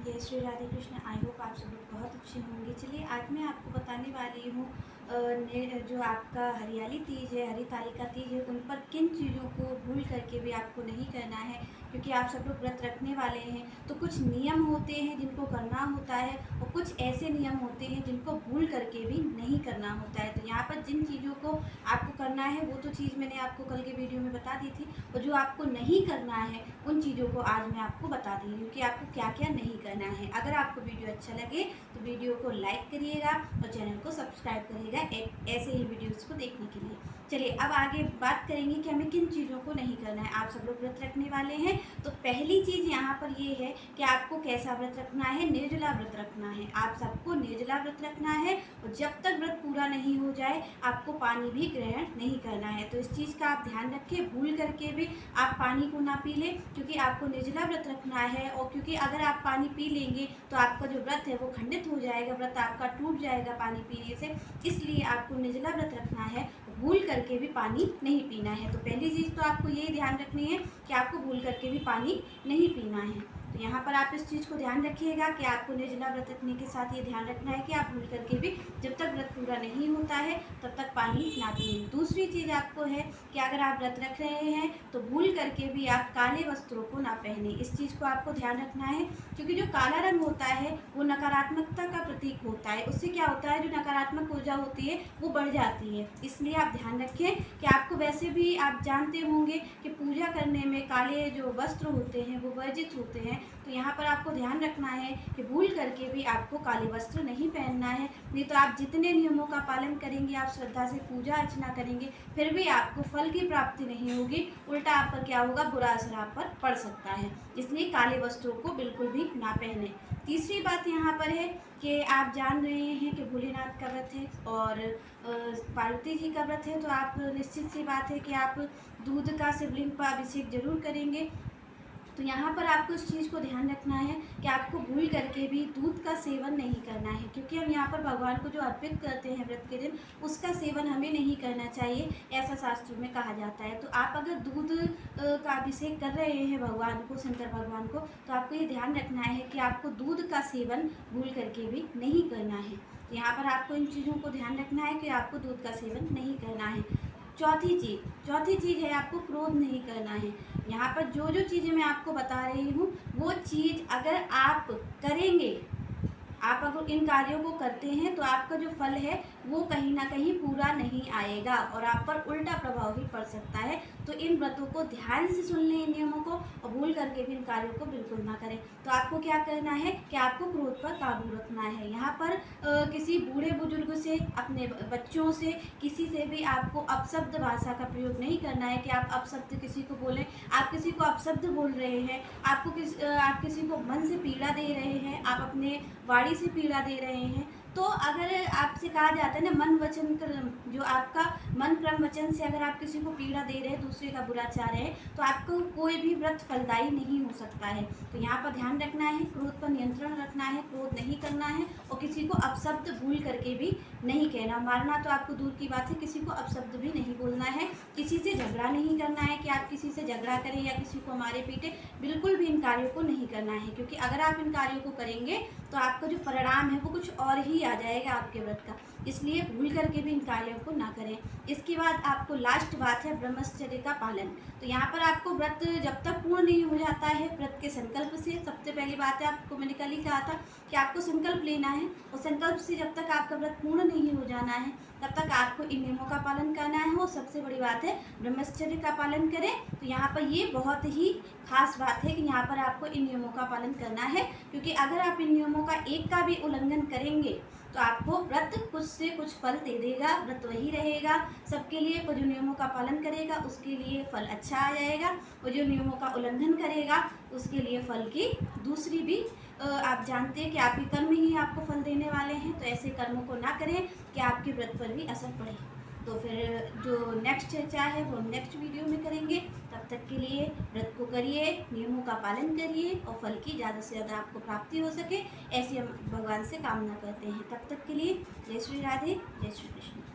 जय Shri Radhe Krishna. I hope आप सब लोग बहुत अच्छे होंगे। चलिए आज मैं आपको बताने वाली हूँ जो आपका हरियाली तीज है, हरितालिका तीज है, उन पर किन चीज़ों को भूल करके भी आपको नहीं करना है, क्योंकि आप सब लोग व्रत रखने वाले हैं। तो कुछ नियम होते हैं जिनको करना होता है और कुछ ऐसे नियम होते हैं जिनको भूल करके भी नहीं करना होता है। तो यहाँ पर जिन चीज़ों को आपको करना है वो तो चीज़ मैंने आपको कल के वीडियो में बता दी थी, और जो आपको नहीं करना है उन चीज़ों को आज मैं आपको बता दी हूँ कि आपको क्या क्या नहीं करना है। अगर आपको वीडियो अच्छा लगे तो वीडियो को लाइक करिएगा और चैनल को सब्सक्राइब करिएगा ऐसे ही वीडियोस को देखने के लिए। चलिए अब आगे बात करेंगे कि हमें किन चीज़ों को नहीं करना है। आप सब लोग व्रत रखने वाले हैं तो पहली चीज़ यहाँ पर ये है कि आपको कैसा व्रत रखना है, निर्जला व्रत रखना है। आप सबको निर्जला व्रत रखना है और जब तक व्रत पूरा नहीं हो जाए आपको पानी भी ग्रहण नहीं करना है। तो इस चीज़ का आप ध्यान रखें, भूल करके भी आप पानी को ना पी लें, क्योंकि आपको निर्जला व्रत रखना है। और क्योंकि अगर आप पानी पी लेंगे तो आपका जो व्रत है वो खंडित हो जाएगा, व्रत आपका टूट जाएगा पानी पीने से। इसलिए आपको निर्जला व्रत रखना है, भूल करके भी पानी नहीं पीना है। तो पहली चीज़ तो आपको यही ध्यान रखनी है कि आपको भूल करके भी पानी नहीं पीना है। तो यहाँ पर आप इस चीज़ को ध्यान रखिएगा कि आपको निर्जला व्रत रखने के साथ ये ध्यान रखना है कि आप भूल करके भी जब तक व्रत पूरा नहीं होता है तब तक पानी ना पिए। दूसरी चीज़ आपको है कि अगर आप व्रत रख रहे हैं तो भूल करके भी आप काले वस्त्रों को ना पहने। इस चीज़ को आपको ध्यान रखना है, क्योंकि जो काला रंग होता है वो नकारात्मकता का प्रतीक होता है। उससे क्या होता है, जो नकारात्मक ऊर्जा होती है वो बढ़ जाती है। इसलिए आप ध्यान रखें कि आपको वैसे भी आप जानते होंगे कि पूजा करने में काले जो वस्त्र होते हैं वो वर्जित होते हैं। तो यहाँ पर आपको ध्यान रखना है कि भूल करके भी आपको काले वस्त्र नहीं पहनना है। नहीं तो आप जितने नियमों का पालन करेंगे, आप श्रद्धा से पूजा अर्चना करेंगे, फिर भी आपको फल की प्राप्ति नहीं होगी, उल्टा आप पर क्या होगा, बुरा असर आप पर पड़ सकता है। इसलिए काले वस्त्रों को बिल्कुल भी ना पहने। तीसरी बात यहाँ पर है कि आप जान रहे हैं कि भोलेनाथ का व्रत है और पार्वती जी का व्रत है, तो आप निश्चित सी बात है कि आप दूध का शिवलिंग पर अभिषेक जरूर करेंगे। तो यहाँ पर आपको इस चीज़ को ध्यान रखना है कि आपको भूल करके भी दूध का सेवन नहीं करना है, क्योंकि हम यहाँ पर भगवान को जो अर्पित करते हैं व्रत के दिन उसका सेवन हमें नहीं करना चाहिए, ऐसा शास्त्रों में कहा जाता है। तो आप अगर दूध का अभिषेक कर रहे हैं भगवान को, शंकर भगवान को, तो आपको ये ध्यान रखना है कि आपको दूध का सेवन भूल करके भी नहीं करना है। यहाँ पर आपको इन चीज़ों को ध्यान रखना है कि आपको दूध का सेवन नहीं करना है। चौथी चीज़ है आपको क्रोध नहीं करना है। यहाँ पर जो जो चीज़ें मैं आपको बता रही हूँ वो चीज़ अगर आप करेंगे, आप अगर इन कार्यों को करते हैं तो आपका जो फल है वो कहीं ना कहीं पूरा नहीं आएगा और आप पर उल्टा प्रभाव भी पड़ सकता है। तो इन व्रतों को ध्यान से सुन लें, इन नियमों को, और भूल करके भी इन कार्यों को बिल्कुल ना करें। तो आपको क्या करना है कि आपको क्रोध पर काबू रखना है। यहाँ पर किसी बूढ़े बुजुर्ग से, अपने बच्चों से, किसी से भी आपको अपशब्द भाषा का प्रयोग नहीं करना है कि आप अपशब्द किसी को बोलें। आप किसी को अपशब्द बोल रहे हैं, आप किसी को मन से पीड़ा दे रहे हैं, आप अपने वाणी से पीड़ा दे रहे हैं। तो अगर आपसे कहा जाता है ना, मन वचन जो आपका मन क्रम वचन से अगर आप किसी को पीड़ा दे रहे हैं, दूसरे का बुरा चाह रहे हैं, तो आपको कोई भी व्रत फलदायी नहीं हो सकता है। तो यहाँ पर ध्यान रखना है, क्रोध पर नियंत्रण रखना है, क्रोध नहीं करना है और किसी को अपशब्द भूल करके भी नहीं कहना। मारना तो आपको दूर की बात है, किसी को अपशब्द भी नहीं बोलना है। किसी से झगड़ा नहीं करना है कि आप किसी से झगड़ा करें या किसी को मारे पीटे, बिल्कुल भी इन कार्यों को नहीं करना है, क्योंकि अगर आप इन कार्यों को करेंगे तो आपका जो परिणाम है वो कुछ और ही आ जाएगा आपके व्रत का। इसलिए भूल करके भी इन कार्यों को ना करें। इसके बाद आपको लास्ट बात है ब्रह्मचर्य का पालन। तो यहाँ पर आपको व्रत जब तक पूर्ण नहीं हो जाता है, व्रत के संकल्प से, सबसे पहली बात है आपको मैंने कल ही कहा था कि आपको संकल्प लेना है, और संकल्प से जब तक आपका व्रत पूर्ण नहीं हो जाना है तब तक आपको इन नियमों का पालन करना है। और सबसे बड़ी बात है ब्रह्मचर्य का पालन करें। तो यहाँ पर ये बहुत ही खास बात है कि यहाँ पर आपको इन नियमों का पालन करना है, क्योंकि अगर आप इन नियमों का एक का भी उल्लंघन करेंगे तो आपको व्रत कुछ से कुछ फल दे देगा, व्रत वही रहेगा सबके लिए। और जो नियमों का पालन करेगा उसके लिए फल अच्छा आ जाएगा, और जो नियमों का उल्लंघन करेगा उसके लिए फल की दूसरी भी आप जानते हैं कि आपके कर्म ही आपको फल देने वाले हैं। तो ऐसे कर्मों को ना करें कि आपके व्रत पर भी असर पड़े। तो फिर जो नेक्स्ट चर्चा है वो नेक्स्ट वीडियो में करेंगे। तब तक के लिए व्रत को करिए, नियमों का पालन करिए और फल की ज़्यादा से ज़्यादा आपको प्राप्ति हो सके, ऐसी हम भगवान से कामना करते हैं। तब तक के लिए जय श्री राधे, जय श्री कृष्ण।